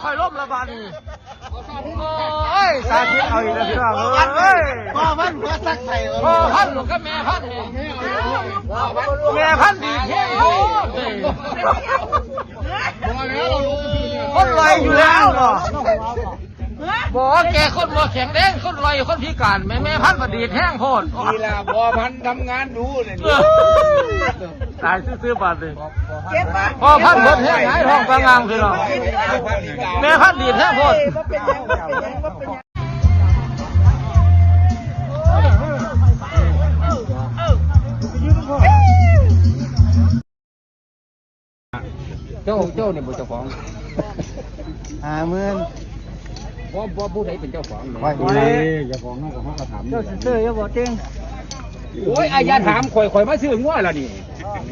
ค่อยล้มระบาดนี่โอ้ยสาธิตเอาอีกแล้วพี่น้องเอ้ยพ่อพันหัวสักใส่พ่อพันหรือก็แม่พันแม่พันดีเท่คนลอยอยู่แล้วเนาะบอกแกคนบ่แข็งแรงคนลอยคนพิการแม่พันประดีแห้งโพดนี่แหละบอพันทำงานดูเลยตายซื้อบาทเลยพอพันหมดแห้งหายทองกลางงามคือเนาะแม่พันดีแห้งโพดเจ้าเนี่ยบุเจ้าของ50,000บ่ผู้ใดเป็นเจ้าของเจ้าของเขาก็ถามเจ้าซื้อเจ้าบ่เต็งโอ้ยอาญาถามข่อยมาซื้องัวแล้วนี่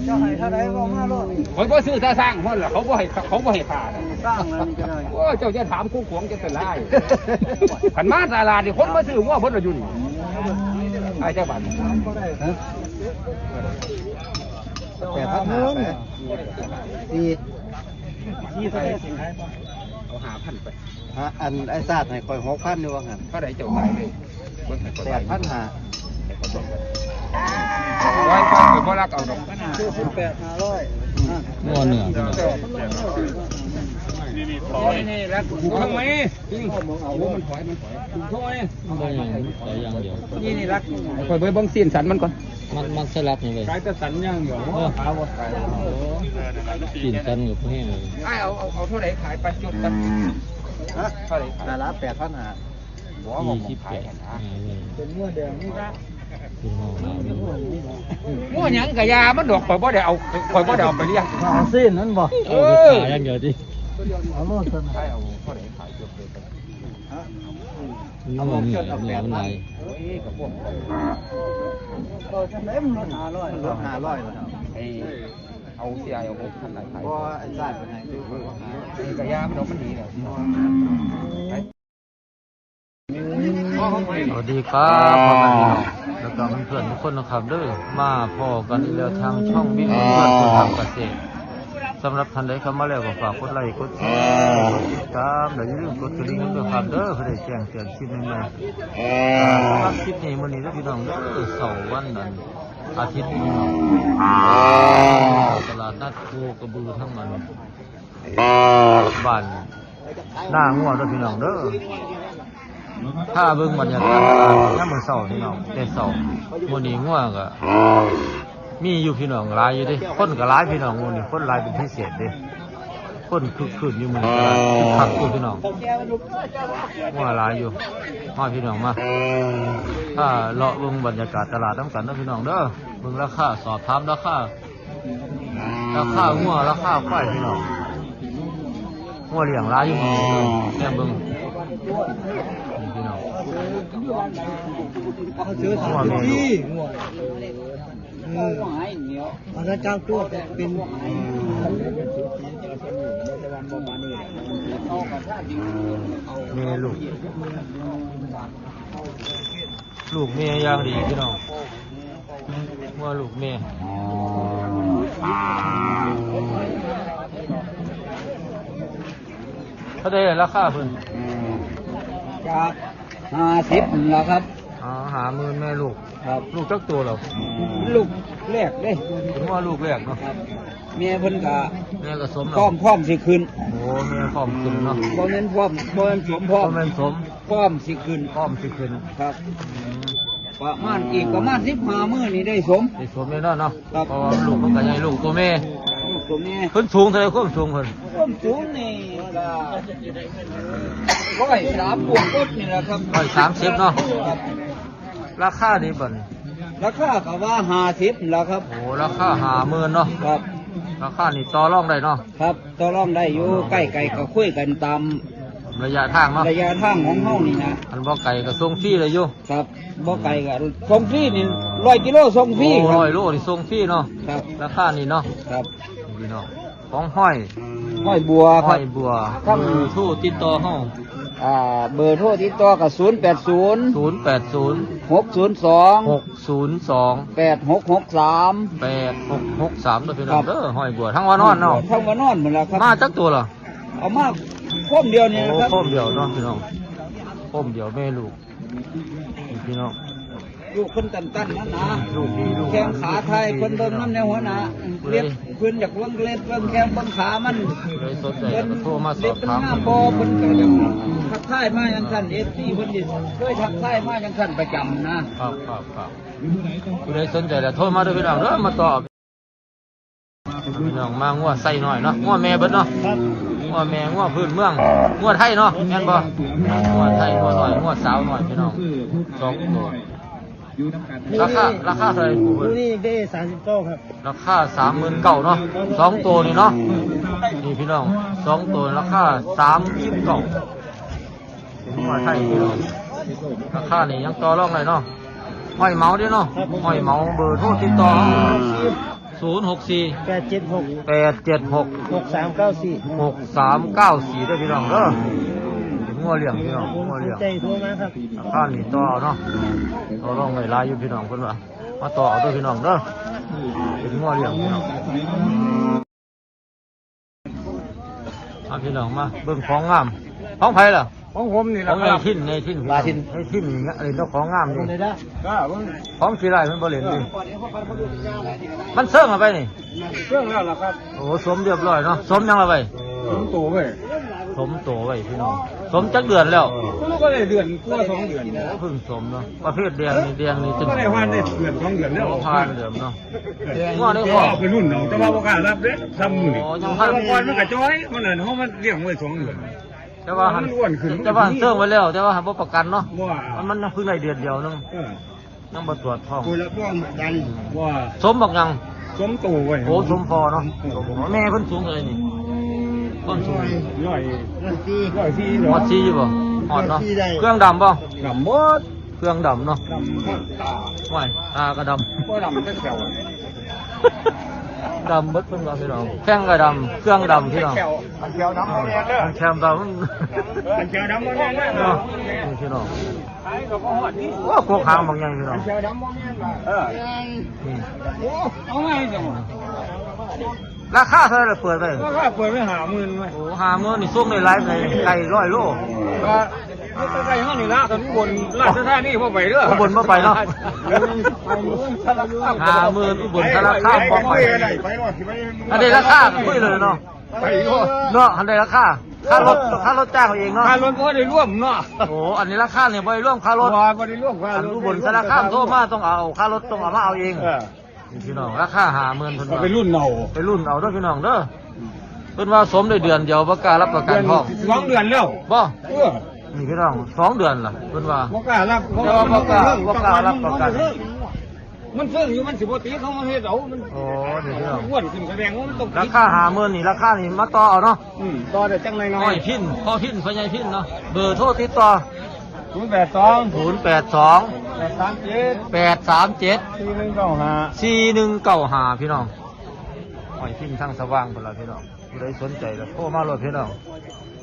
เจ้าให้เท่าไหร่ก็500ข่อยบ่ซื้อถ้าสร้างฮ้อนล่ะเขาบ่ให้ขาดสร้างแล้วมันจะได้โอ้เจ้าจะถามคู่ขวงจะเป็นไรขันมาตลาดนี่คนมาซื้องัวเพิ่นอยู่นี่ไอ้เจ้าบ้าน8,500ที่เท่าไหร่เอา5,000ไปอันไอ้ซาดให้ข่อย6,000อยู่ว่างั้นเท่าไหร่เจ้าขายเลย8,500ร้อยพันคือบ่รักเอาดอก8,500งัวเหนือนี่รักถูกทำไมจริงมันถอยถูกทำไมแต่อย่างเดียวนี่รักคอยเบิ่งซีนสันมันก่อนมันสลัดนี่เลยขายแต่สันย่างเดียวขายบ่ขายกินกันกับพวกนี้เลยเอาเท่าไหร่ขายไปจุดกันเท่าไหร่ขายละ8,500บ่ว่าผมขายกันนะเป็นงัวแดงนี่ครับงัวหยังกะยามันดอกข่อยบ่ได้เอาไปเลี้ยงซีนนั่นบ่ขายอย่างเดียวดิเอาโลดซั่นขายเอาเท่าไหร่ขายจุดเลยงัวเหนือมันไหนกับพวกจังได๋มันลด500แล้วเอาเสียเอาท่านไหนขายบ่ไอ้ซาดเป็นไงกะยามันดอกมันดีแล้วสวัสดีครับพ่อแม่พี่น้องแล้วก็เพื่อนๆทุกคนนะครับเด้อมาพอกันอีกแล้วทางช่องวิ่งเพื่อนคนทำเกษตรสำหรับท่านใดเข้ามาแล้วก็ฝากกดไลค์กดแชร์กดติดตามและอย่าลืมกดกระดิ่งด้วยครับเด้อเพื่อได้แจ้งเตือนคลิปใหม่ๆสำหรับคลิปนี้มื้อนี้พี่น้องเด้อเสาร์วันนั้นอาทิตย์นี้ตลาดนัดโคกระบือทั้งมันบ้านหน้างัวเด้อพี่น้องเด้อถ้าเบิ่งบรรยากาศยามมื้อเช้าพี่น้องแต่เช้ามื้อนี้งัวก็มีอยู่พี่น้องหลายอยู่เด้คนก็หลายพี่น้องมื้อนี้คนหลายเป็นพิเศษเด้คนคึกคืนอยู่มื้อนี้คึกคักอยู่พี่น้องงัวหลายอยู่มาพี่น้องมาถ้าเลาะเบิ่งบรรยากาศตลาดนำกันเด้อพี่น้องเด้อเบิ่งราคาสอบถามราคางัวราคาควายพี่น้องงัวเลี้ยงหลายอยู่มื้อนี้แม่เบิ่งพี่น้องงัวแม่อาจารย์ตัวเป็นแม่ลูกแม่อย่างดีพี่น้องว่าลูกแม่เท่าไหร่ราคาเพิ่นจาก50แล้วครับ50,000แม่ลูกครับลูกจักตัวเหรอลูกแรกเด้ผมว่าลูกแรกเนาะแม่เพิ่นก็แม่ก็สมเนาะพร้อมสิขึ้นโอ้แม่พร้อมขึ้นเนาะบ่แม่นพร้อมบ่แม่นสมพร้อมบ่แม่นสมพร้อมสิขึ้นครับประมาณอีกประมาณ15มื้อนี้ได้สมแน่นอนเนาะเพราะว่าลูกมันก็ใหญ่ลูกตัวแม่เพิ่นสูงเท่าไหร่ความสูงเพิ่นนี่ก็130บวกต้นนี่แหละครับ130เนาะราคาดีบ่นี่ราคาก็ว่า50แล้วครับโอ้ราคา50,000เนาะครับราคานี่ต่อรองได้เนาะครับต่อรองได้อยู่ใกล้ๆก็คุยกันตามระยะทางเนาะระยะทางของเฮานี่นะอันบ่ไกลก็ส่งฟรีเลยอยู่ครับบ่ไกลก็ส่งฟรีนี่100กิโลส่งฟรีครับ100โลนี่ส่งฟรีเนาะครับราคานี่เนาะครับนี่เนาะของห้อยบัวครับห้อยบัวครับโทรติดต่อเฮาเบอร์โทรติดต่อก็080 602 8663 ตัวพี่น้องเด้อห้อยบัวทั้งวันนอนเนาะทั้งวันนอนหมดแล้วครับมาจักตัวเหรอ เอามาพร้อมเดียวนี่ โอ้ นะครับ พมเดียวเนาะพี่น้องพมเดียวแม่ลูกนี่พี่น้อง ลูกเพิ่นตันนั่นนะ ลูกดีลูก แข้งขาไทยเพิ่นเบิ่งน้ำแนวหัวหน้าเรียบเพิ่นอยากเบิ่งเล็บเบิ่งแข้งเบิ่งขามัน เลยสนใจ เพิ่น ก็โทรมาส เล็ อ บบ เป็น ถาม งามบ่เพิ่นก็อยากทักทายมาจังซั่น FC เพิ่นดิเคยทักทายมาจังซั่นประจำนะครับ ผู้ใดสนใจแล้วโทรมาเด้อพี่น้องเด้อมาตอบพี่น้องมางัวใส่หน่อยเนาะงัวแม่เบิดเนาะงัวแม่งัวพื้นเมืองงัวไทยเนาะแม่นบ่งัวไทยงัวหน่อยงัวสาวหน่อยพี่น้องสองตัวราคาเท่าไหร่ผู้เบิด นี่ได้39ครับ ราคา39,000เนาะสองตัวนี่เนาะนี่พี่น้องสองตัวราคา39,000เป็นงัวไทยพี่น้องราคานี่ยังต่อรองได้เนาะห้อยเหมาเด้อเนาะห้อยเหมาเบอร์โทรติดต่อ064 876 876 6394 6394ได้พี่น้องเด้องัวเลี้ยงพี่น้องงัวเลี้ยง ใจโทรมาครับ ราคานี่ต่อเอาเนาะต่อรองไว้หลายอยู่พี่น้องเพิ่นว่ามาต่อเอาด้วยพี่น้องเด้อเป็นงัวเลี้ยงพี่น้องมาพี่น้องมาเบิ่งของงามของไผล่ะ ของผมนี่ ขอ ล่ะ งไอ้ทินไอ้ทินไอ้ทินนี่เอ้ยเจ้าของงามนี่ ก็เบิ่ง ของสิได้เพิ่นบ่เล่นดิมันเสื่องเอาไปนี่ เครื่องแล้วล่ะครับ โอ้สมเรียบร้อยเนาะสมยังละไป ผมโตเว้ย สมโตไว้พี่น้องสมจักเดือนแล้ว ก็ได้เดือนกว่า2 เดือน โอ้เพิ่งสมเนาะประเภทแดงนี่จึง ก็ได้ว่าได้เดือน2 เดือนแล้ว ผ่านเดิมเนาะง้อได้พอ เอาไปรุ่นเอาแต่ว่าบ่กล้ารับเด้ซ้ำมื้อนี่ โอ้ยัง ถ้าก่อนมันก็จ้อยมันนั่นเฮามันเลี้ยงไว้2 เดือน แต่ว่าหัน มันอ้วนขึ้น แต่ว่าหันเสื่องไว้แล้วแต่ว่าหันบ่ประกันเนาะ ว่า มันยังเพิ่งได้เดือนเดียวนึง เออ ยังบ่ตรวจท้อง ตัวละป้องกัน ว่า สมบักยัง สมโตเว้ย โอ้สมพอเนาะแม่เพิ่นสูงเท่าไหร่นี่ต้นสูง ร้อย นั่นสิ ร้อยสี่ ฮอดซีอยู่บ่ฮอดเนาะ ฮอด4ได้ เครื่องดำบ่ ดำหมด เครื่องดำเนาะ ดำหมดตา ว้ายตาก็ดำ บ่ดำเป็นแถว ดำเบิดเพิ่นว่าพี่น้องแข้งก็ดำเครื่องดำพี่น้อง แถวดำบ่แม่นเด้อ แคมดำมัน แถวดำบ่แม่นเด้อ เนาะนี่พี่น้อง ขายก็บ่ฮอดนี่ ว่าพวกหางบางอย่างพี่น้อง แถวดำบ่แม่นว่านี่ โอ้เอาไงจัง ราคาเท่าไหร่เปิดไป ก็เปิดไป50,000ไว้ โอ้50,000นี่ส่งในไลฟ์เลยไก่100 โล ก็ใกล้ๆห้องนี่ละตอนบนราชธานีบ่ไปเด้อ อุบลบ่ไปเนาะ 50,000อุบลสารคามบ่ไปอันนี้ราคาคุยเลยเนาะ ไปก็ เนาะอันนี้ราคาค่ารถจ้างเอาเองเนาะ ค่ารถก็ได้ร่วมเนาะ โอ้อันนี้ราคาเนี่ยบ่ได้รวมค่ารถ บ่ได้ร่วมค่า อัน รถ อุบลสารคามโทรมาต้องเอาค่ารถต้องเอามาเอาเองนี่พี่น้องราคา50,000เพิ่น ก็ ว่า เป็นรุ่นเนา ไปรุ่นเอาเด้อพี่น้องเด้อเพิ่นว่าสมได้เดือนเดียวบ่กล้ารับประกันพร้อม 2 เดือนแล้ว บ่ เออ นี่พี่น้อง2 เดือนล่ะเพิ่นว่า บ่กล้ารับ บ่กล้ารับประกัน มันเฟิ่งอยู่มันสิบ่ตีเขามาเฮ็ดเอามัน โอ้นี่พี่น้อง อ้วนขึ้นแสดงว่ามันต้อง ราคา50,000นี่ราคานี่มาต่อเอาเนาะ ต่อได้จังน้ น้ อ อย ยพินพ่อพินพ่อใหญ่พินเนาะเบอร์โทรติดต่อ 082 082 837 837 4195พี่น้องน้อยพินทางสว่างพุ่นล่ะพี่น้องผู้ใดสนใจก็โทรมารถพี่น้อง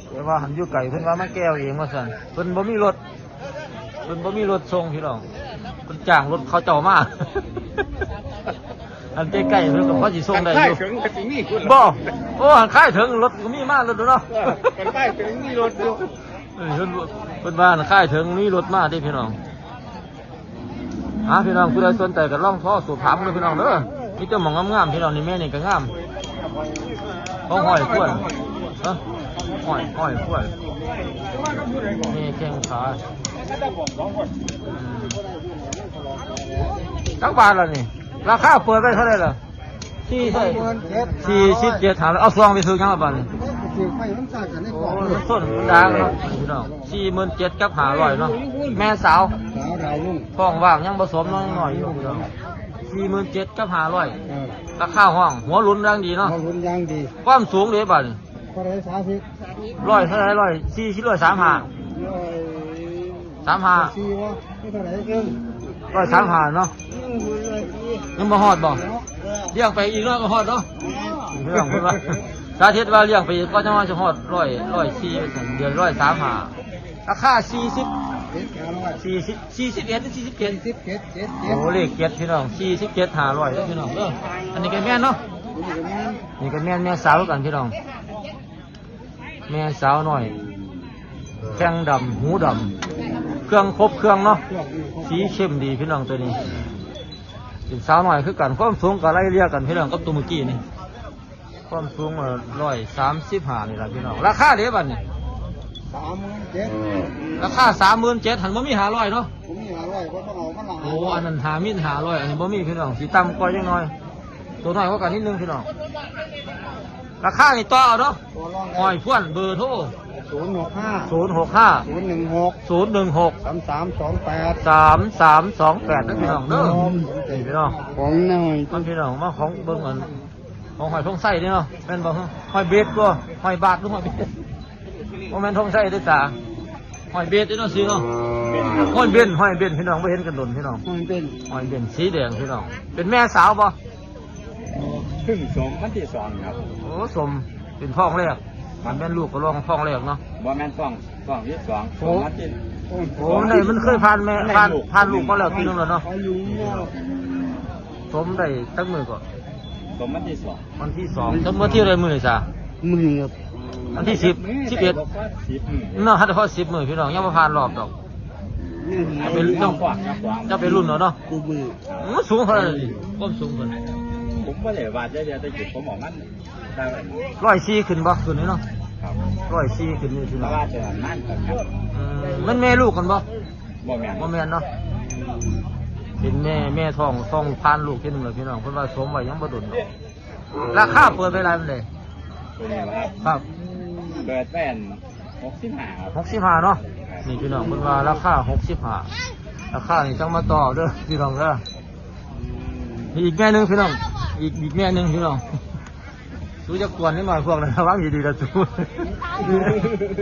แต่ว่าหันอยู่ไกลเพิ่นว่ามาแก้วเองว่าซั่นเพิ่นบ่มีรถเพิ่นบ่มีรถส่งพี่น้องเพิ่นจ้างรถเขาเจ้ามา อันใกล้ๆเพิ่นก็พอสิส่งได้อยู่ ถึงก็สิมีคุณ บ่โอ้หันค่ายถึงรถก็มีมารถเนาะ กันใต้ถึงมีรถอยู่ เพิ่นบ้านค่ายถึงมีรถมาที่พี่น้องพี่น้องผู้ใดสนใจก็ลองโทรสอบถามเลยพี่น้องเด้อมีแต่หมองงามๆพี่น้องนี่แม่นี่ก็งามของห้อยขวดห้อยขวดนี่แข้งขาทั้งบาทละนี่ราคาเปิดไปเท่าไหร่ล่ะ47หาเอาซองไปซื้อยังละบาทนี่โอ้ส้นมันดังเนาะพี่น้อง47,000กับ500เนาะแม่สาวท้องว่างยังผสมน้อยหน่อยอยู่พี่น้อง47,000กับ500ราคาห้องหัวลุ้นดังดีเนาะ รุ่นยางดี ความสูงเด้บาดนี่ พอได้30 100เท่าไหร่140 135 35 4ว่าไม่เท่าไหร่เกิน 135เนาะยังบ่ฮอดบ่เลี้ยงไปอีกเนาะก็ฮอดเนาะเรื่องเพิ่นว่าสาธิตว่าเลี้ยงไปก็จะว่าจะฮอด104เดือน135ราคา41 47โอ้เลข7พี่น้อง47 500เด้อพี่น้องเด้ออันนี้ก็แม่นเนาะนี่ก็แม่นแม่สาวกันพี่น้อง แม่สาวหน่อยแข้งดำหูดำเครื่องครบเครื่องเนาะสีเข้มดีพี่น้องตัวนี้เป็นสาวหน่อยคือกันความสูงก็ไล่เรียกกันพี่น้องกับตัวเมื่อกี้นี่ความสูง135นี่แหละพี่น้องราคาเดี๋ยวบัดนี้ 37,000 ราคา37,000หันบ่มี500เนาะ ผมมี500บ่ต้องเอามันหลัง โอ้อันนั้น5,500อันนี้บ่มีพี่น้องสีต่ำกว่าจังน้อยตัวน้อยกว่ากันนิดนึงพี่น้องราคานี่ต่อเอาเนาะ ตัวรอง หอยพ่วนเบอร์โทร 065 065 016 016 3328 3328นะพี่น้องเด้อนี่พี่น้อง ของน้อย มันพี่น้องมาของเบิ่งอันของหอยทองไส้นี่เนาะแม่นบ่ฮะหอยเบ็ดบ่หอยบาทหรือหอยเบ็ดบ่แม่นทองไส้เด้อจ้าหอยเบ็ดเด้อเนาะสิเนาะหอยเบ็ดพี่น้องบ่เห็นกันดนพี่น้อง มันเป็น หอยเบ็ดสีแดงพี่น้องเป็นแม่สาวบ่ ครึ่งสองวันที่สองครับ โอ้สมเป็นท้องแรกมันเป็นลูกก็ลองท้องแรกเนาะ บ่แม่นสองที่สองสองวันที่ โอ้มันเคยผ่านแม่ผ่านลูกมาแล้วทีนึงแล้วเนาะ อายุเนี่ย สมได้ตั้งมือก่อน สองวันที่สอง วันที่2ตั้งเมื่อที่อะไรมือนี่จ้ะ มึงครับ วันที่10 11 10 เนาะเฉพาะ10มื้อพี่น้องยังบ่ผ่านรอบดอก เป็นต้องขวาง จะไปรุ่นเนาะ กูมือ สูงเท่าไหร่ดิความสูงเพิ่น ผมบ่ได้ว่าจะได้จิตผมออกมันได้ 104ขึ้นบ่ขึ้นนี่เนาะ ครับ 104ขึ้นนี่พี่ เพ น้อ ราะ ง ว่าจะนั่นกันครับ มันแม่ลูกกันบ่ บ่แม่น บ่แม่นเนาะเป็นแม่ท้องผ่านลูกทีนึงแล้วพี่น้องเพิ่นว่าสมไว้ยังบ่ดุนดอกราคาเปิดไปหลายปานใด ตัวนี้ครับ ครับ เปิดแป้น65ครับ 65เนาะนี่พี่น้องเพิ่นว่าราคา65ราคานี่ต้องมาต่อเด้อพี่น้องเด้อมีอีกแม่หนึงพี่น้องอีกแม่หนึงพี่น้องดูจะกวนนิดหน่อยพวกนั้นระวังดีๆละจู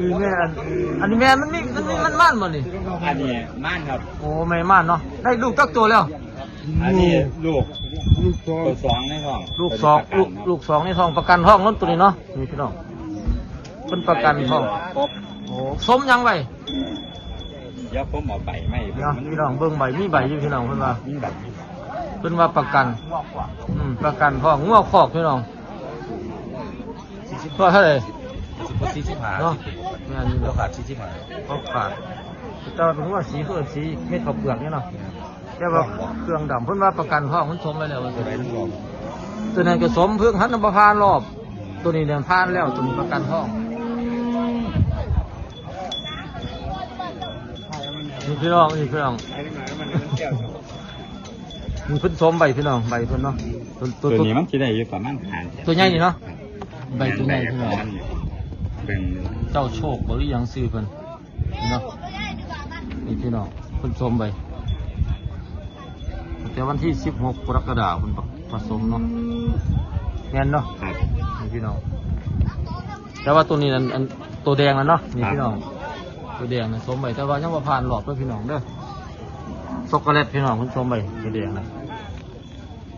อีแม่อันนี้แม่มันม่านบ่นี่ อันนี้ม่านครับ โอ้แม่ม่านเนาะได้ลูกจักตัวแล้ว อันนี้ลูก ลูกสอง ตัวสองในท้อง ลูกสองในท้องประกันท้องนั่นตัวนี้เนาะนี่พี่น้องเพิ่นประกันท้อง ครบ โอ้สมยังไว้ เดี๋ยวผมเอาไปไม่ เนาะพี่น้องเบิ่งใบมีใบอยู่พี่น้องเพิ่นว่า มีแบบ เพิ่นว่าประกันประกันท้องงัวคอกพี่น้องตัวเท่าไหร่เนาะแม่นอยู่แล้วขาด45เขาขาดแต่ว่าเป็นงัวสีเพิ่นสีเม็ดข้าวเปลือกนี่เนาะแต่ว่าเครื่องดำเพิ่นว่าประกันท้องมันสมไว้แล้วว่าตัวนั้นก็สมเพิ่งหันบ่ผ่านรอบตัวนี้เนี่ยผ่านแล้วตัวนี้ประกันท้องนี่พี่น้องนี่พี่น้องมีเพิ่นสมใบพี่น้องใบเพิ่นเนาะ ตัวนี้มันจะได้อยู่ประมาณ5 ตัวใหญ่นี่เนาะใบตัวใหญ่พี่น้อง เป็น เจ้าโชคบ่หรือยังซื้อเพิ่นเนาะนี่พี่น้องเพิ่นสมใบแต่วันที่16กรกฎาคมเพิ่นผสมเนาะแม่นเนาะ ครับ นี่พี่น้องแต่ว่าตัวนี้นั่นอันตัวแดงนั่นเนาะนี่พี่น้องตัวแดงน่ะสมใบแต่ว่ายังบ่ผ่านรอบเด้อพี่น้องเด้อช็อกโกแลตพี่น้องเพิ่นสมใบตัวแดงน่ะ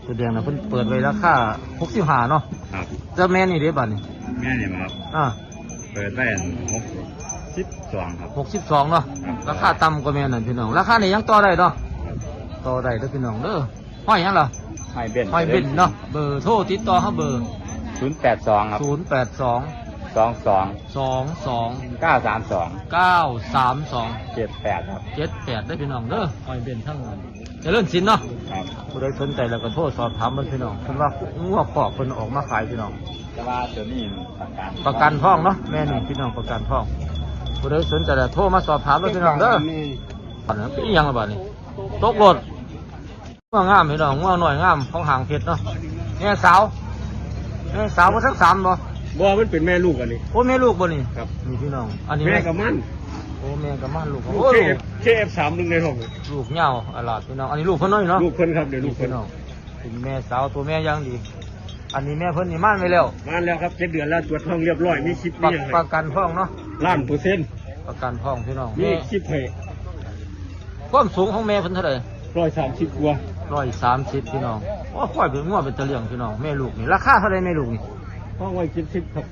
ตัวแดงน่ะเพิ่นเปิดไว้ราคา65เนาะ ครับ เจ้าแม่นี่เด้บัดนี้ แม่เนี่ยครับ เปิดแป้น62ครับ 62เนาะราคาต่ำกว่าแม่นั่นพี่น้องราคานี่ยังต่อได้เนาะต่อได้เด้อพี่น้องเด้อห้อยหยังล่ะ ห้อยเบน ห้อยเบ็นเนาะเบอร์โทรติดต่อเฮาเบอร์ 082ครับ 082 22 22 932 932 78ครับ 78ได้พี่น้องเด้อห้อยเบ็นทั้งนั้นเจริญสินเนาะ ครับ ผู้ใดสนใจแล้วก็โทรสอบถามมันพี่น้องเพิ่นว่างัวปอกเพิ่นออกมาขายพี่น้อง แต่ว่าตัวนี้ประกัน ประกันท้องเนาะแม่นี่พี่น้องประกันท้องผู้ใดสนใจแล้วโทรมาสอบถามเลยพี่น้องเด้ออันนั้นเป็นอิหยังละบาดนี้ตกรถงัวงามพี่น้องงัวหน่อยงามของหางเพชรเนาะแม่สาวบ่ทั้ง3บ่ บ่มันเป็นแม่ลูกอันนี้ โอ้แม่ลูกบ่นี่ ครับ นี่พี่น้องอันนี้ แม่กับมัน โอ้แม่กับมันลูก ลู โอ้ ก ลูก KF31ในห้อง ลูกเหย้าอลาดพี่น้องอันนี้ลูกเพิ่นเนาะนี่เนาะ ลูกเพิ่นครับเดี๋ยวลูกเพิ่น พี่น้องเป็นแม่สาวตัวแม่ยังดี อันนี้แม่เพิ่นนี่ม่านไว้แล้ว มาแล้วครับ7 เดือนแล้วตรวจท้องเรียบร้อยมีคลิป ประ นี่ ประกันท้องเนาะ 1,000,000% ประกันท้องพี่น้อง มี แม่ คลิปให้ ความสูงของแม่เพิ่นเท่าไหร่ 130กว่า 130พี่น้องโอ้ค่อยเป็นงัวเป็นตะเลียงพี่น้องแม่ลูกนี่ราคาเท่าไหร่แม่ลูกนี่ ห้องไว้70ครับ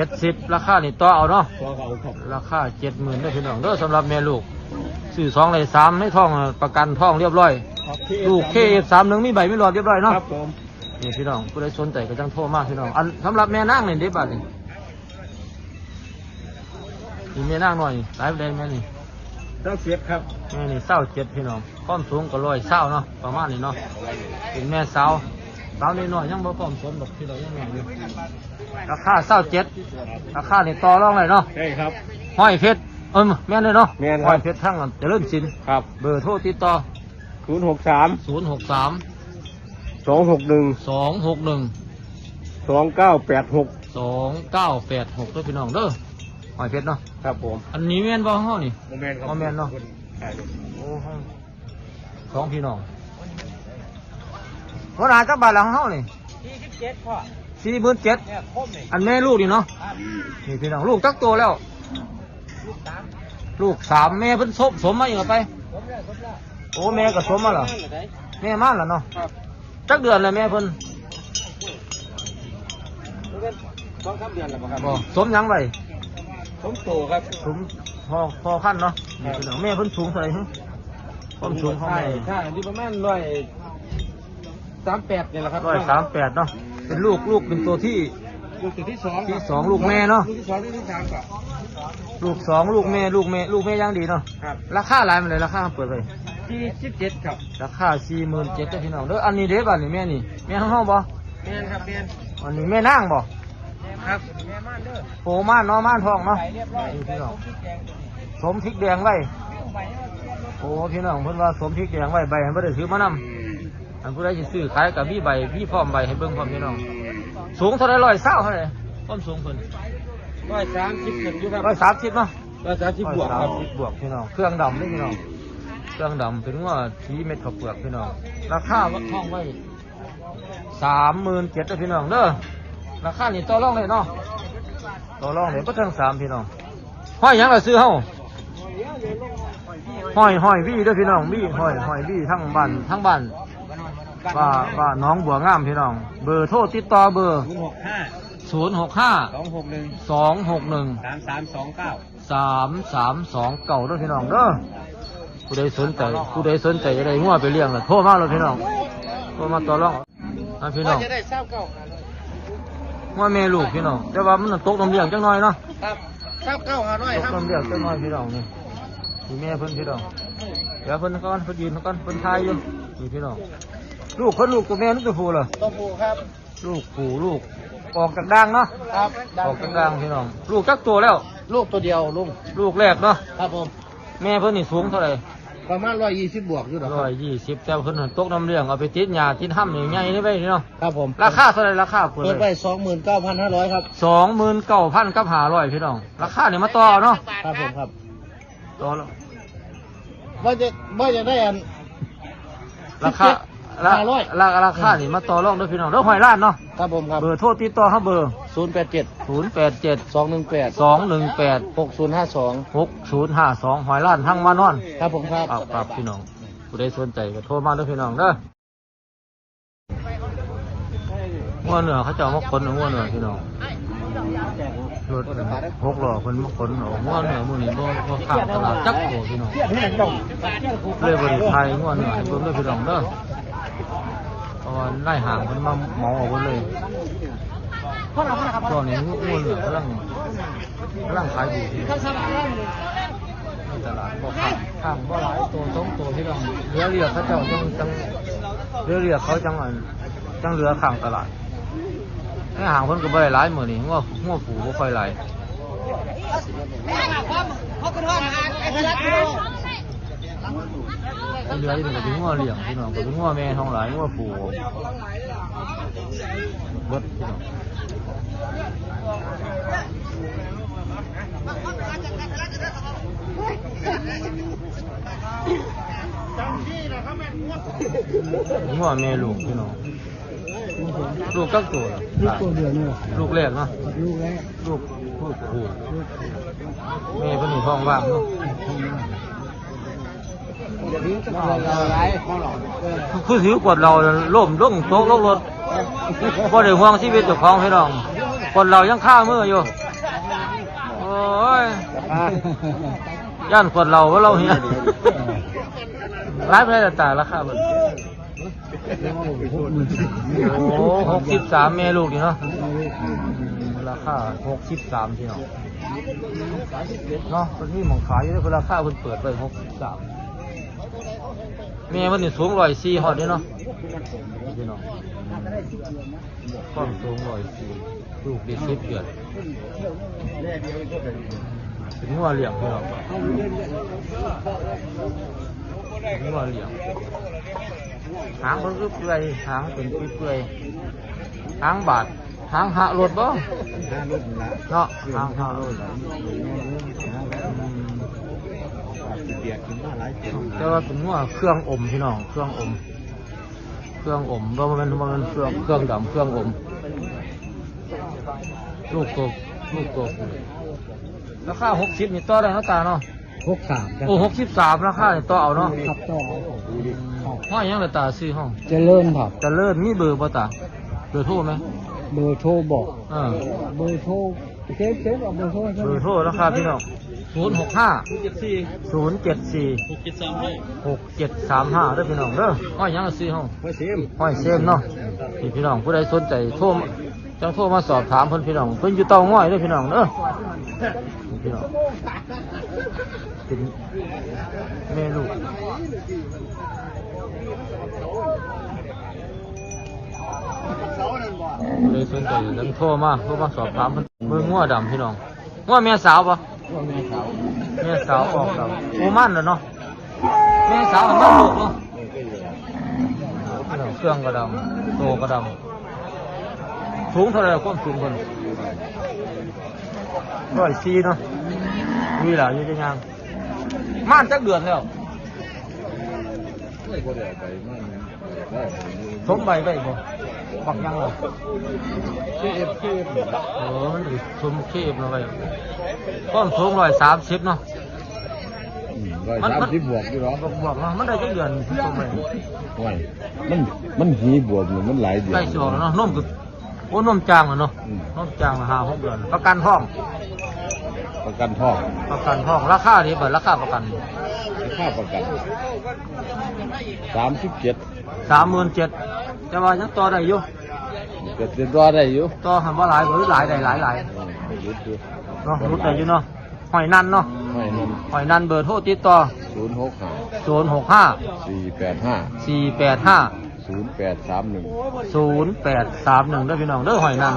70ราคานี่ต่อเอาเนาะ พอเขาครับ ราคา 70,000เด้อพี่น้องเด้อสำหรับแม่ลูกซื้อ2ได้3ในท้องประกันท้องเรียบร้อย ครับ ลูก KF31 มีใบมีหลอดเรียบร้อยเนาะ ครับผม นี่พี่น้องผู้ใดสนใจก็จังโทรมาพี่น้องอันสำหรับแม่นางนี่เด็บาทนี่ นี่แม่นั่งหน่อยหลายประเด็นแม่นี่ เจ้าเสียบครับ แม่นี่27พี่น้องความสูงก็120เนาะประมาณนี้เนาะเป็นแม่สาวนิดหน่อยยังบ่พร้อมสมดอกพี่น้องยังน้อยอยู่ราคา27ราคานี่ต่อรองเลยเนาะ ใช่ครับ ห้อยเพชรแม่นเลยเนาะ แม่นครับ ห้อยเพชรทั้งนั้นเจริญศิลป์ ครับ เบอร์โทรติดต่อ 063 063 261 261 2986 2986ด้วยพี่น้องเด้อห้อยเพชรเนาะ ครับผม อันนี้แม่นบ่เฮานี่ โมเมนต์ครับ บ่แม่นเนาะ โอ้ห้องสองพี่น้องวันอาจักบาทละของเฮานี่47พ่อ47,000เนี่ยคมนี่อันแม่ลูกนี่เนาะนี่พี่น้องลูกจักโตแล้วลูก3แม่เพิ่นสมมาอีกแล้วไปโอ้แม่ก็สมมาแล้วแม่มาแล้วเนาะจักเดือนแล้วแม่เพิ่น 2-3 เดือนแล้วบ่ครับ บ่สมหยังไว้ ผมโตครับ สมพอขั้นเนาะนี่พี่น้องแม่เพิ่นสูงเท่าไหร่ฮะความสูงของแม่ ใช่ที่ประมาณ138นี่แหละครับ 138เนาะเป็นลูกเป็นตัวที่ ลูกตัวที่2 ที่สองลูกแม่เนาะ ลูกที่2ลูกที่3ครับ ลูก2ลูกแม่ยังดีเนาะ ครับ ราคาหลายมันเลยราคาเปิดไป 47ครับ ราคา47,000เด้อพี่น้องเด้ออันนี้เด้บัดนี่แม่นี่แม่ของเฮาบ่ แม่นครับแม่น อันนี้แม่นางบ่ ครับแม่ม่านเด้อ โผม่านเนาะม่านทองเนาะ ไปเรียบร้อย นี่พี่น้องสมพริกแดงไว้โอ้พี่น้องเพิ่นว่าสมพริกแดงไว้ใบให้บ่ได้ถือมานำอันผู้ใดสิซื้อขายก็มีใบมีพร้อมใบให้เบิ่งพร้อมพี่น้องสูงเท่าไหร่120เท่าไหร่ความสูงเพิ่น 130ขึ้นอยู่ครับ 130เนาะ 130บวกครับ บวกพี่น้องเครื่องดำนี่พี่น้องเครื่องดำเป็นว่าสีเม็ดข้าวเปลือกพี่น้องราคาวัดท่องไว้37,000พี่น้องเด้อราคานี่ต่อรองเลยเนาะต่อรองเลยบ่ถึง3พี่น้องห้อยหยังล่ะซื้อเฮาห้อยวี่เด้อพี่น้องวี่ห้อยวี่ทั้งบ้านว่าน้องบัวงามพี่น้องเบอร์โทรติดต่อเบอร์065 261 3329ด้วยพี่น้องเด้อผู้ใดสนใจจะได้งัวไปเลี้ยงล่ะโทรมาเลยพี่น้องโทรมาต่อรองนะพี่น้อง จะได้29 งัวแม่ลูกพี่น้องแต่ว่ามันตกน้ำเลี้ยงจังน้อยเนาะ ครับ29 ต 500 ก ครับ น้ำเลี้ยงจังน้อยพี่น้องนี่มีแม่เพิ่นพี่น้องเดี๋ยวเพิ่นก่อนเพิ่นยืนก่อนเพิ่นทายอยู่นี่พี่น้องลูกตัวแม่ลูกตัวผู้เหรอ ตัวผู้ครับ ลูกผู้ออกจากด่างเนาะ ครับ ออกจากด่างพี่น้องลูกจักตัวแล้ว ลูกตัวเดียวลุง ลูกแรกเนาะ ครับผม แม่เพิ่นนี่สูงเท่าไหร่ ประมาณ120บวกอยู่หรอครับ 120แต่เพิ่นตกน้ำเลี้ยงเอาไปติดหญ้าติดห้ำนี่ใหญ่นี่ไปนี่เนาะ ครับผม ราคาเท่าไหร่ราคาเปิด เปิดไป เลย 29,500ครับ 29,000กับ500พี่น้องราคาเนี่ยมาต่อเนาะ ครับผมครับ ต่อแล้ว ว่าจะได้อัน ราคา 500 ราคานี่มาต่อรองด้วยพี่น้องเด้อหอยล้านเนาะ ครับผมครับ เบอร์โทรติดต่อเขาเบอร์ 087 087 218 218 6052 6052หอยล้านทั้งมานอน ครับผมครับ ครับพี่น้องผู้ใดสนใจก็โทรมาเด้อพี่น้องเด้องัวเหนือเขาจะเอามาขนงัวเหนือพี่น้องรถ6ล้อเพิ่นมาขนเอางัวเหนือมื้อนี้บ่ข้ามตลาดจักโตพี่น้องเลยบ่ได้ขายงัวเหนือให้เบิ่งเด้อพี่น้องเด้อเพราะว่าไล่ห่างเพิ่นมาเหมาเอาเพิ่นเลยตอนนี้งัวเหนือกำลังขายดีที่ในตลาดบ่ข้างบ่หลายตัวสองตัวพี่น้องเรือเขาเจ้าจังเรือเขาจังเรือข้างตลาดไอ้ห่างเพิ่นก็บ่ได้หลายมื้อนี้งัวผูบ่ค่อยหลายเรือนี่ก็เป็นงัวเลี้ยงพี่น้องก็เป็นงัวแม่ท้องหลายงัวผูเบิดพี่น้องงัวแม่ลูกพี่น้องลูกกักตัวเหรอ ลูกตัวเดียวเนี่ย ลูกแรกเนาะ ลูกแรก ลูกผูแม่เพิ่นนี่ท้องว่างเนาะคือสิกดเราล้มลงโต๊ะลงรถบ่ได้ห่วงชีวิตเจ้าของพี่น้องคนเรายังฆ่ามืออยู่โอ้ยย่านคนเราว่าเราเฮียร้ายไปได้แต่ราคาเบิดโอ้63เมลูกนี่เนาะ ราคา63พี่น้องเนาะมันมีหม่องขายอยู่แต่ราคาเพิ่นเปิดไว้63แม่มันนี่สูง104ฮอดเด้เนาะพี่น้องความสูง104ลูกได้10 เดือนเป็นงัวเลี้ยงพี่น้องเป็นงัวเลี้ยงหางมันคือเปื่อยหางเป็นเปื่อยหางบาดหางหะรถบ่เนาะหางหะรถแต่ว่าเป็นงัวเครื่องอมพี่น้องเครื่องอมบ่แม่นเครื่องดำเครื่องอมลูกกบราคา60นี่ต่อได้เนาะตาเนาะ63 โอ้63ราคานี่ต่อเอาเนาะ ครับต่อ ห้อยยังเลยตาซื้อห้อง เจริญครับ จะเลิศมีเบอร์ป่ะตาเบอร์โทรไหม เบอร์โทรบอก เบอร์ เบอร์โทรเจ๊บอกเบอร์โทร เบอร์โทรราคาพี่น้อง065 เด้อพี่น้องเด้อห้อยยังเลยซื้อห้องห้อยเซมเนาะพี่น้องผู้ใดสนใจโทรจังโทรมาสอบถามเพิ่นพี่น้องเพิ่นอยู่เตาง่อยเด้อพี่น้องเด้อพี่น้องเป็นแม่ลูกเลยสนใจจังโทรมาสอบถามเพิ่นเบิ่งงัวดำพี่น้องงัวแม่สาวปะแม่สาวออกดำโอ้มันเหรอเนาะแม่สาวมันลูกเนาะเครื่องกระดำโตกระดำสูงเท่าไรความสูงคน104เนาะมีหลายอยู่จังยังม่านจักเดือนแล้วสมใบไปบ่บักยังเลยมันสมเคบเลยก้อนสูง130เนาะ130บวกอยู่หรอบ วกเนาะมันได้จักเดือนสมใบ มันหีบวกอยู่มันหลายเดือน ใกล้สิออกแล้วเนาะนมก็โอ้นมจางแล้วเนาะนมจางละ5-6 เดือนประกันท้อง ประกันท้อง ราคาดีเบิดราคาประกัน ค่าประกัน37 37,000แต่ว่ายังต่อได้อยู่ เกิดรอได้อยู่ ต่อหันว่าหลายหรือหลายได้หลายเนาะรู้ได้อยู่เนาะหอยนันเนาะหอยนันเบอร์โทรติดต่อ065 0831 เด้อพี่น้องเด้อหอยนัน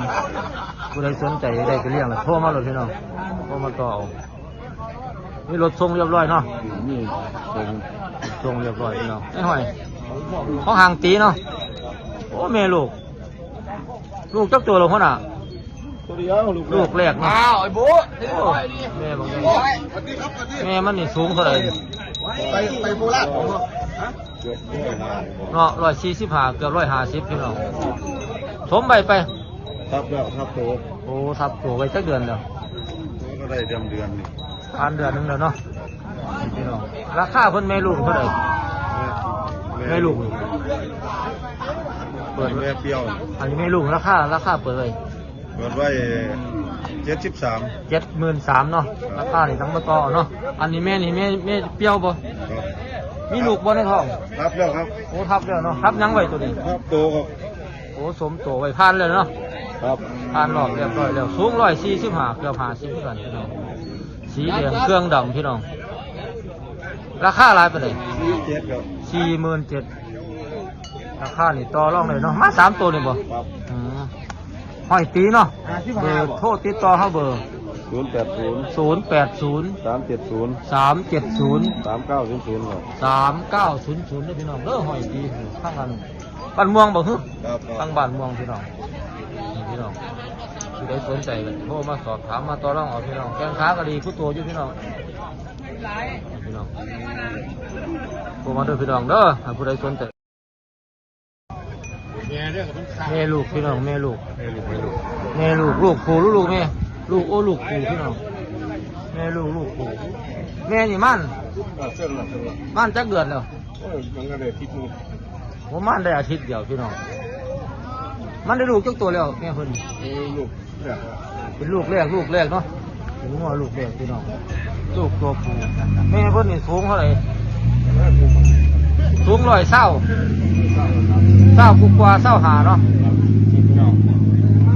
ผู้ใดสนใจได้ไปเลี้ยงแล้วโทรมาเลยพี่น้องโทรมาต่อเอานี่รถส่งเรียบร้อยเนาะ นี่เป็น ส่งเรียบร้อยพี่น้องไอ้หอยเขาห่างตีเนาะโอ้แม่ลูกจักตัวลงเขาน่ะ ตัวเดียวลูกแรกเนาะ ไอ้โบ๊ะ แม่บอกแม่มันนี่สูงเท่าไหร่ ไปโคราช เนาะ145เกือบ150พี่น้องสมใบไป ครับแล้วครับโต โอ้ทับตัวไว้สักเดือนแล้ว ก็ได้เดือนนี่ ผ่านเดือนหนึงแล้วเนาะพี่น้องราคาเพิ่นแม่ลูกเท่าไหร่แม่ลูกเปิด แม่เปรี้ยว อันนี้แม่ลูกราคาเปิดเลย เปิดไว้73 73,000เนาะราคานี่ทั้งบ่ต่อเนาะอันนี้แม่นี่แม่เปรี้ยวบ่ ครับ มีลูกบ่ในท้อง รับแล้วครับ โอ้ทับแล้วเนาะทับยังไว้ตัวนี้ ครับโตครับ โอ้สมโตไว้ผ่านเลยเนาะ ครับ ผ่านรอบเรียบร้อยแล้วสูง145เกือบ50คือกันพี่น้องสีแดงเครื่องดำพี่น้องราคาหลายปานใด 47ครับ 47,000ราคานี่ต่อรองเลยเนาะมา3ตัวนี่บ่ ครับ ห้อยตีเนาะเบอร์โทรติดต่อเฮาเบอร์ 080 080 370 370 3900ครับ 3900เด้อพี่น้องเด้อห้อยตีข้างกันบ้านม่วงบ่ฮึ ครับ ตั้งบ้านม่วงพี่น้องนี่พี่น้องผู้ใดสนใจก็โทรมาสอบถามมาต่อรองเอาพี่น้องแกงค้าก็ดีผู้ตัวอยู่พี่น้องพี่น้องโทรมาเด้อพี่น้องเด้อถ้าผู้ใดสนใจแม่ลูกพี่น้องแม่ลูกลูกผู้ลูกแม่ลูกโอ้ลูกผู้พี่น้องแม่ลูกผู้แม่นี่มันจักเดือนแล้ว มันก็ได้ทิศนู้น ผมมันได้อาทิตย์เดียวพี่น้องมันได้ลูกจักตัวแล้วแม่เพิ่น ลูกเนี่ย เป็นลูกแรกเนาะถึงว่าลูกแรกพี่น้องลูกตัวผู้แม่เพิ่นนี่สูงเท่าไหร่สูง120กว่าเศร้าหาเนาะนี่พี่น้อง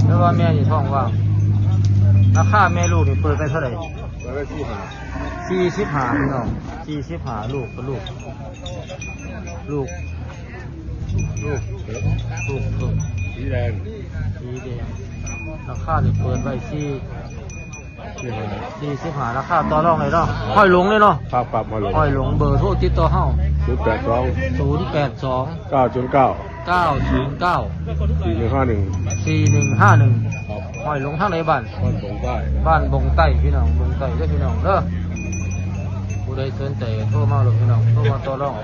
แล้วว่าแม่นี่ท้องว่าง ราคาแม่ลูกนี่เปิดไปเท่าไหร่ แล้วได้ที่หา 45พี่น้อง45ลูกเป็นลูกลูกสีแดง สีแดงราคานี่เปิดไว้45ราคาต่อรองเลยเนาะห้อยหลงเลยเนาะ ภาพปรับมาลง ห้อยหลงเบอร์โทรติดต่อเฮา082 082 909 909 4151 4151ห้อยหลงทางไหนบ้าน บ้านสงใต้บ้านบงใต้พี่น้องบงใต้เด้อพี่น้องเด้อผู้ใดสนใจโทรมาเลยพี่น้องโทรมาต่อรอง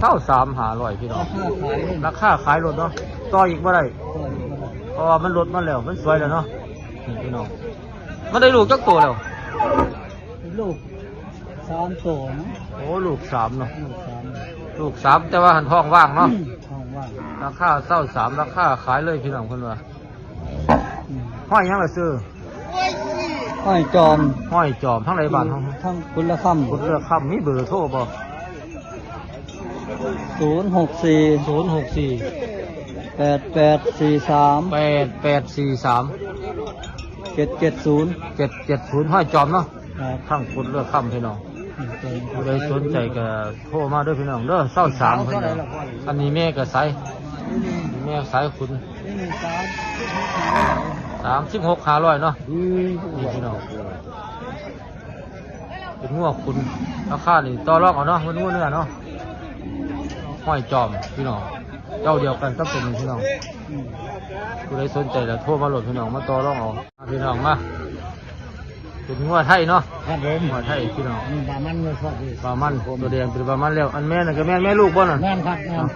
เท่า3,500พี่น้องราคาขายรถเนาะต่ออีกบ่ได้เพราะว่ามันลดมาแล้วมันสวยแล้วเนาะนี่พี่น้องมันได้ลูกจักตัวแล้ว ลูก3ตัวนะ โอ้ลูก3เนาะ ลูก3 ลูก3แต่ว่าหันท้องว่างเนาะ ห้องว่าง ราคาเศร้า3ราคาขายเลยพี่น้องคนว่าห้อยยังล่ะซื้อ ห้อยจอม ห้อยจอมทั้งไรบ้านทั้ง ทั้งคุณละคำ คุณเลือกคำมีเบอร์โทรบ่ 064 064 8843 8843 770 770ห้อยจอมเนาะ ครับ ทั้งคุณเลือกคำพี่น้องผู้ใดสนใจก็โทรมาด้วยพี่น้องเด้อเศร้า3พี่น้องอันนี้แม่ก็ไซแม่สายคุณ36,500เนาะนี่พี่น้องเป็นงัวคุณราคานี่ต่อรองเอาเนาะมันงัวเนื้อเนาะห้อยจอมพี่น้องเจ้าเดียวกันก็เป็นพี่น้องผู้ใดสนใจแล้วโทรมาโหลดพี่น้องมาต่อรองเอาพี่น้องมาเป็นงัวไทยเนาะ ครับผม งัวไทยพี่น้อง บามันเลยครับ ปลามันตัวแดงเป็นปลามันแล้วอันแม่น่ะก็แม่ลูกบ่น่ะ แม่นครับแม่น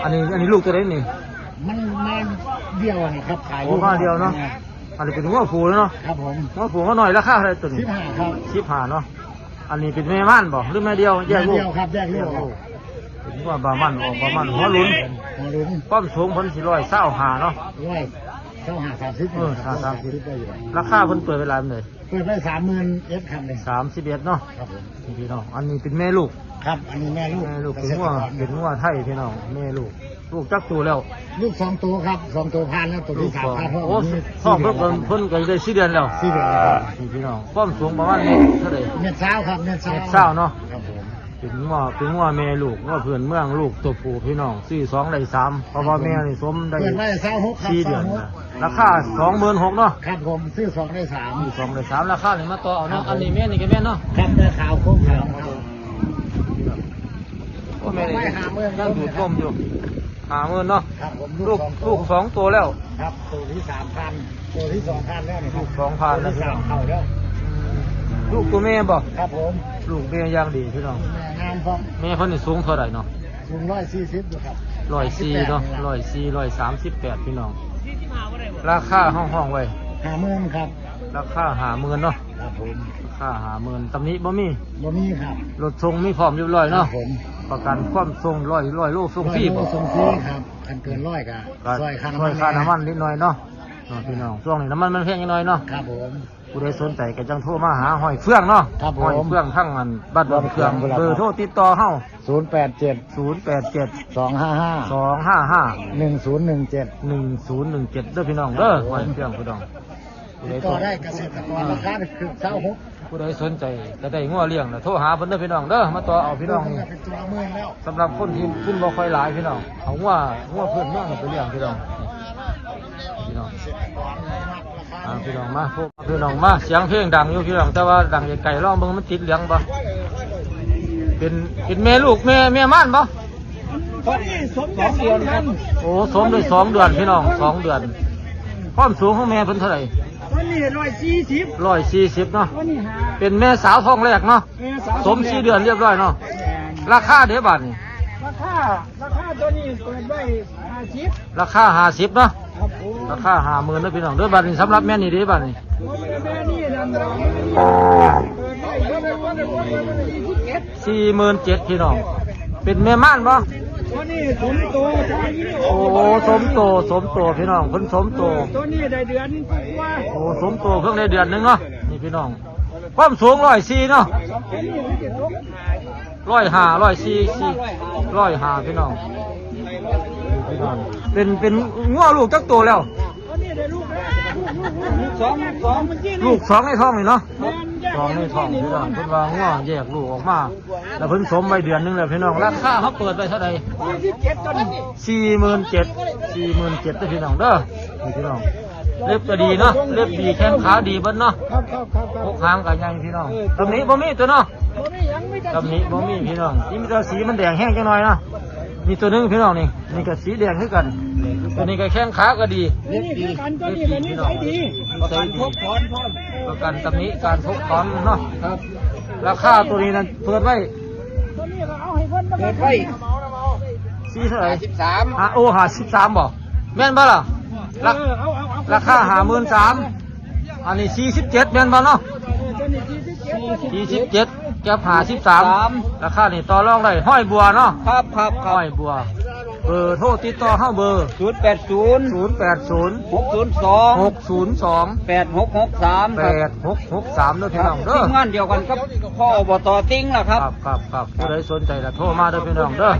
อันนี้ลูกตัวไหนนี่ มันแม่นเดียวนี่ครับขาย โอ้มาเดียวเนาะอันนี้เป็นงัวผูเนาะ ครับผม งัวผูเขาหน่อยราคาเท่าไหร่ตัวนี้ 15ครับ 15เนาะอันนี้เป็นแม่ม่านบ่หรือแม่เดียวแยกลูก เดียวครับแยกลูก เป็นงัวปลามันออกปลามันหัวหลุน หัวลุ้น ความสูงเพิ่นสิ125เนาะ ด้วย30 ราคาเพิ่นเปิดเวลาเลย เปิดไป30,000เอฟครับเลย 31เนาะ ครับผม นี่พี่น้องอันนี้เป็นแม่ลูก ครับอันนี้แม่ลูก แม่ลูกเป็นงัวไทยพี่น้องแม่ลูกจักตัวแล้ว ลูก2ตัวครับ2ตัวพันแล้วตัว ลู ที่ ก 3 สอง พัน โอ้ท้องเพิ่นก็ได้4เดือนแล้ว 4เดือนครับ นี่พี่น้องความสูงประมาณนี้เท่าไหร่ เม็ดเช้าครับเม็ดเช้า เม็ดเช้าเนาะ ครับผม เป็นงัวแม่ลูกงัวเพื่อนเมืองลูกตัวผู้พี่น้องซื้อ2ได้3เพราะว่าแม่นี่สมได้ เปิดไว้26ครับ 4เดือนนะราคา26,000เนาะ ครับผมซื้อ2ได้3 มี2ได้3ราคานี่มาต่อเอาเนาะอันนี้แม่นี่ก็แม่เนาะ ครับได้ขาวโค้งขาวครับ โอ้แม่นี่ ไว้50,000 ยังดูดนมอยู่50,000เนาะ ครับผม ลูก2ตัวแล้ว ครับตัวที่3,000ตัวที่2,000แล้วนี่ค ลู รับ ก2,000 แล้ แล้ว วพี่น้อง เข้าแล้ว ลูกตัวแม่บ่ ครับผม ลูกแม่ย่างดีพี่น้อง แม่งามพร้อม แม่เพิ่นนี่สูงเท่าไหร่เนาะ สูง140อยู่ครับ 104เนาะ138พี่น้องราคาห้องไว้ 50,000ครับ ราคา50,000เนาะ ครับผม ราคา50,000ตำหนิบ่มี บ่มีครับ รถส่งมีพร้อมเรียบร้อย ครั เนาะ บผม ประกันความส่งร้อยโลส่งฟรีบ่ ส่งฟรีครับคันเกิน100ก็ ก็ ซอยค่า ช่วยค่าน้ำมันนิดหน่อยเนาะพี่น้องช่วงนี้น้ำมันมันแพงนิดหน่อยเนาะ ครับผม ผู้ใดสนใจก็จังโทรมาหาหอยเฟื่องเนาะ ครับผม หอยเฟื่องทั้งอันบ้านดอนเฟื่อง ครับ เบอร์โทรติดต่อเฮา 087 087 255 255 1017 1017เด้อพี่น้องเด้อหอยเฟื่องพี่น้องผู้ใด ก็ได้เกษตรกรราคาคือ26ผู้ใดสนใจจะได้งัวเลี้ยงน่ะโทรหาเพิ่นเด้อพี่น้องเด้อมาต่อเอาพี่น้องนี่ เป็นตัวหมื่นแล้ว สำหรับคนที่ขึ้นบ่ค่อยหลายพี่น้องเอางัวเพิ่นเมืองไปเลี้ยงพี่น้องพี่น้องพี่น้องมาพวกพี่น้องมาเสียงเพลงดังอยู่พี่น้องแต่ว่าดังไกลๆร้องเบิ่งมันติดเหลืองบ่เป็นแม่ลูกแม่ม่านบ่ ตอนนี้สม2เดือนครับ โอ้สมได้2 เดือนพี่น้อง2 เดือนความสูงของแม่เพิ่นเท่าไหร่ ตอนนี้140 140เนาะ ตอนนี้หา เป็นแม่สาวท้องแรกเนาะสม4 เดือนเรียบร้อยเนาะราคาเด้บาดนี้ ราคาตัวนี้เปิดไว้50 ราคา50เนาะ ครับผม ราคา50,000นะพี่น้องเด้อบาดนี้สำหรับแม่นี่เด้บาดนี้ แม่นี่นั่นเปิดไว้47,000พี่น้องเป็นแม่ม่านบ่ ตัวนี้สมโตตัวนี้ โอ้สมโตพี่น้องเพิ่นสมโต ตัวนี้ได้เดือนกว่า โอ้สมโตเพิ่งได้เดือนหนึงเนาะนี่พี่น้องความสูง104เนาะ ตัวนี้มันจะตก 105 104 105พี่น้องเป็นงัวลูกจักโตแล้ว ตัวนี้ ลูกสองในท้องนี่เนาะสองในท้องพี่น้องเพิ่นว่าง่วงแยกลูกออกมาแล้วเพิ่นสมไปเดือนหนึงแล้วพี่น้องราคาเขาเปิดไปเท่าไหร่47,000เด้อพี่น้องเด้อนี่พี่น้องเล็บก็ดีเนาะเล็บดีแข้งขาดีเบิดเนาะพกหางก็ยังพี่น้องตำหนิบ่มีตัวเนาะตำหนิบ่มีพี่น้องนี่มีแต่สีมันแดงแห้งจังหน่อยเนาะมีตัวหนึงพี่น้องนี่นี่ก็สีแดงคือกันตัวนี้ก็แข้งขาก็ดีเล็บดีพี่น้องใส่ดีประกันตำหนิการพกถอนเนาะราคาตัวนี้นั้นเปิดไว้ เปิดไว้ สีเท่าไหร่ 13 โอ้53บ่แม่นบ่ล่ะราคา53,000อันนี้47แม่นบ่เนาะ47กับ53ราคานี่ต่อรองได้ห้อยบัวเนาะ ครับ ห้อยบัวเบอร์โทรติดต่อเฮาเบอร์ 080 080 602 602 8663 8663เด้อพี่น้องเด้อ ทีมงานเดียวกันกับพ่ออบตติ้งล่ะครับ ครับผู้ใดสนใจละโทรมาเด้อพี่น้องเด้อ